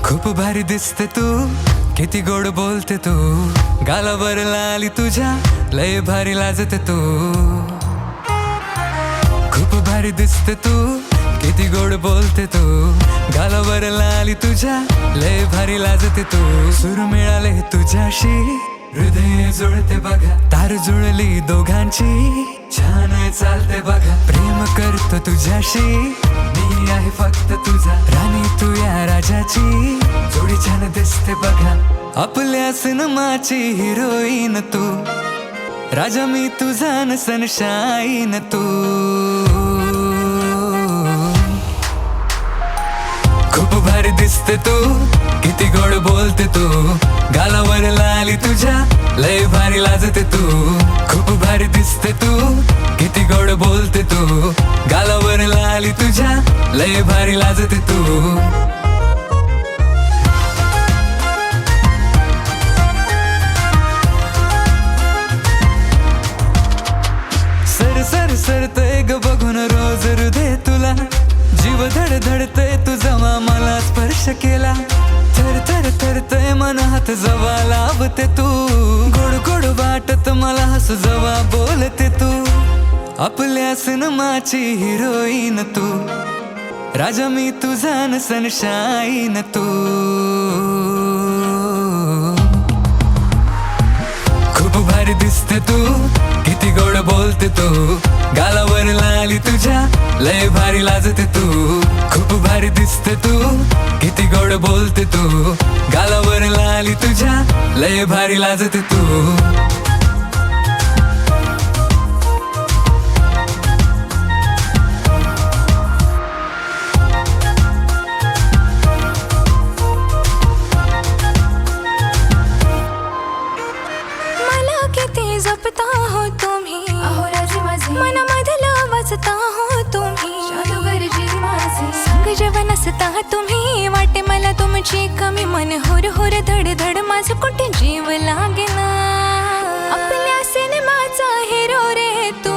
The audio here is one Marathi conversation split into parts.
खूप भारी दिसते तू, किती गोड बोलते तू, गालावर लाली तुझ्या लय भारी लाजते तू. खूप भारी दिसते तू, किती गोड बोलते तू, गालावर लाली तुझ्या लय भारी लाजते तू. सूर मिळाले तुझ्याशी, हृदय जुळते बघा, तार जुळली दोघांची, छान चालते बघा. प्रेम करतो तुझ्याशी, मी आहे फक्त तुझा राणी, तू या राजाची जोडी छान दिसते बघा. आपल्या सिनेमाची हिरोईन तू, राजा मी तुझा न सनशाईन तू. खूप भारी दिसते तू, किती गोड बोलते तू, गालावर लाली तुझ्या लय भारी लाजते तू. खूप भारी दिसते तू, किती गोड बोलते तू, गालावर लाली तुझ्या लय भारी लाजते तू. सर सर सरतय ग बघून रोज हृदय तुला, जीव धडधडतय तू जवा मला स्पर्श केला. थर थर थरतय मन हात जवा लावते तू, गोड गोड वाटत मला हसू जवा बोलते तू. आपल्या सिनेमाची हिरोईन तू, राजा मी तुझा न सनशाईन तू. खूप भारी दिसते तू, किती गोड बोलते तू, गालावर लाली तुझ्या लय भारी लाजते तू. खूप भारी दिसते तू, किती गोड बोलते तू, गालावर लाली तुझ्या लय भारी लाजते तू. जपता हो तुम्ही, अहो राजे माझे, मनामधलं वाचता हो तुम्ही, जादूगर जी माझे. संग जेवण असता तुम्ही, वाटे मला तुमची कमी, मन हुर हुर धड धड माझं कुठे जीव लागेना. आपल्या सिनेमाचा हिरो रे तू,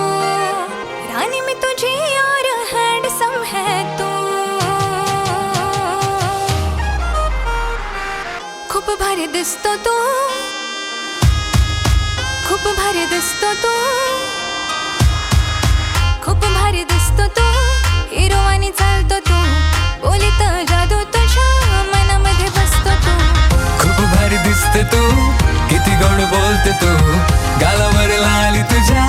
राणी मी तुझी और हँडसम है तू. खूप भारी दिसतो तू, खूप भारी दिसतो तू, खूप भारी दिसतो तू, हिरो आणि चालतो तू, बोलीत जादू तुझ्या मनामध्ये बसतो तू. खूप भारी दिसते तू, किती गोड बोलते तू, गालावर लाली तुझ्या